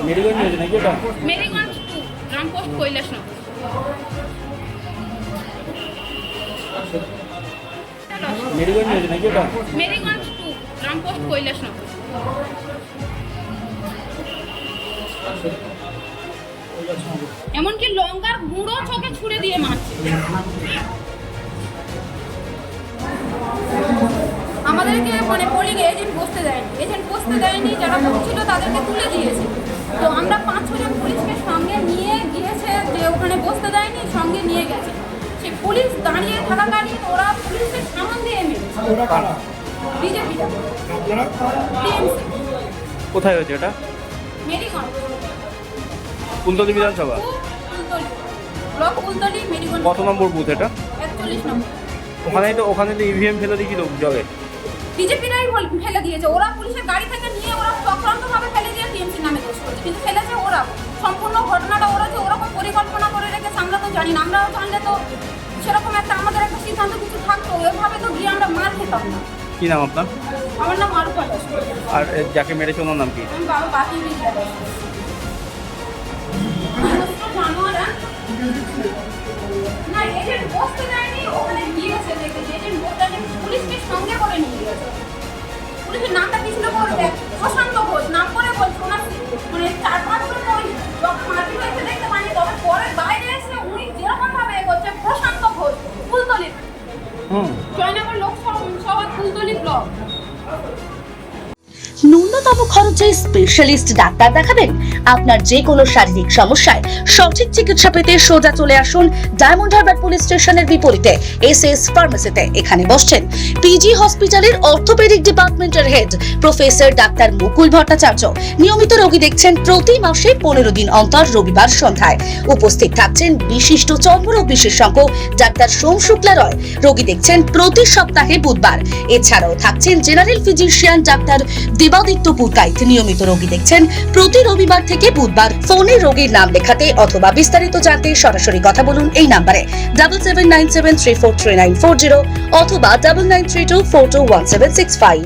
মেরিগঞ্জ হয়েছে নাকি ওটা? মেরিগঞ্জ টু রামপোস্ট কৈলাসনগর। মেরিগঞ্জ হয়েছে নাকি ওটা? মেরিগঞ্জ টু রামপোস্ট কৈলাসনগর। এমনকি লঙ্কার গুঁড়ো চোখে ছুড়ে দিয়ে মারছে। আমাদেরকে মানে পোলিং এজেন্ট বসতে দেয়নি, যারা বসছিল তাদেরকে তুলে দিয়েছে। তো আমরা 5-6 জন পুলিশকে সঙ্গে নিয়ে গিয়েছে, যে ওখানে বসতে দেয়নি, সঙ্গে নিয়ে গেছে। সেই পুলিশ দাঁড়িয়ে থাকাকালীন ওরা পুলিশের সামন দিয়ে মেরেছে। বিজেপিটা টিএমসি। কোথায় হয়েছে এটা? মেরিগঞ্জ কুলতলি বিধানসভা। কুলতলি ব্লক, কুলতলি মেরিগঞ্জ। কত নম্বর বুথ এটা? 41 নম্বর। ওখানে তো ইভিএম ফেলে দিয়েছিল জলে। বিজেপিরাই ফেলে দিয়েছে। ওরা পুলিশের গাড়ি থেকে নিয়ে ওরা চক্রান্তভাবে ফেলে দিয়ে টিএমসির নামে দোষ করছে, কিন্তু ফেলেছে ওরা। সম্পূর্ণ ঘটনাটা ওরা যে ওরকম পরিকল্পনা করে রেখেছে আমরা তো জানি না। আমরাও জানলে তো সেরকম আমাদের একটা সিদ্ধান্ত কিছু থাকতো, এভাবে তো গিয়ে আমরা মার খেতাম না। কি নাম আপনার? আমার নাম আরুপা দাস। আর যাকে মেরেছে ওনার নাম কি? আমি বাবা বাকি জানোয়ারা না, এজেন্ট বসতে দেয়নি, ওখানে গিয়েছে দেখেছে। এজেন্ট বসতে দেয়নি, পুলিশকে সঙ্গে করে নিয়ে গেছে। পুলিশের নামটা কি ছিল বলতে? প্রশান্ত ঘোষ নাম করে বলছে। ওনার মানে 4-5 জন ওই যখন মারপিট হয়েছে দেখতে পাইনি, তবে পরে বাইরে এসে উনি যেরকম ভাবে করছে, প্রশান্ত ঘোষ, কুলতলি জয়নগর লোকসভা কুলতলি ব্লক। ন্যূনতম খরচে স্পেশালিস্ট ডাক্তার দেখাবেন? আপনার যে কোনো শারীরিক সমস্যায় সঠিক চিকিৎসা পেতে সোজা চলে আসুন ডায়মন্ড হারবার পুলিশ স্টেশনের বিপরীতে এসএস ফার্মেসিতে। এখানে বসছেন পিজি হসপিটালের অর্থোপেডিক ডিপার্টমেন্টের হেড প্রফেসর ডাক্তার মুকুল ভট্টাচার্য। নিয়মিত রোগী দেখছেন প্রতি মাসে 15 দিন অন্তর রবিবার সন্ধ্যায়। উপস্থিত থাকছেন বিশিষ্ট চর্মরোগ বিশেষজ্ঞ ডাক্তার সোম শুক্লা রয়। রোগী দেখছেন প্রতি সপ্তাহে বুধবার। এছাড়াও থাকছেন general physician doctor Debaditya Purkait. নিয়মিত রোগী দেখছেন প্রতি রবিবার থেকে বুধবার। ফোনে রোগীর নাম লেখাতে অথবা বিস্তারিত জানতে সরাসরি কথা বলুন এই নাম্বারে 7797343940 অথবা 9932421765।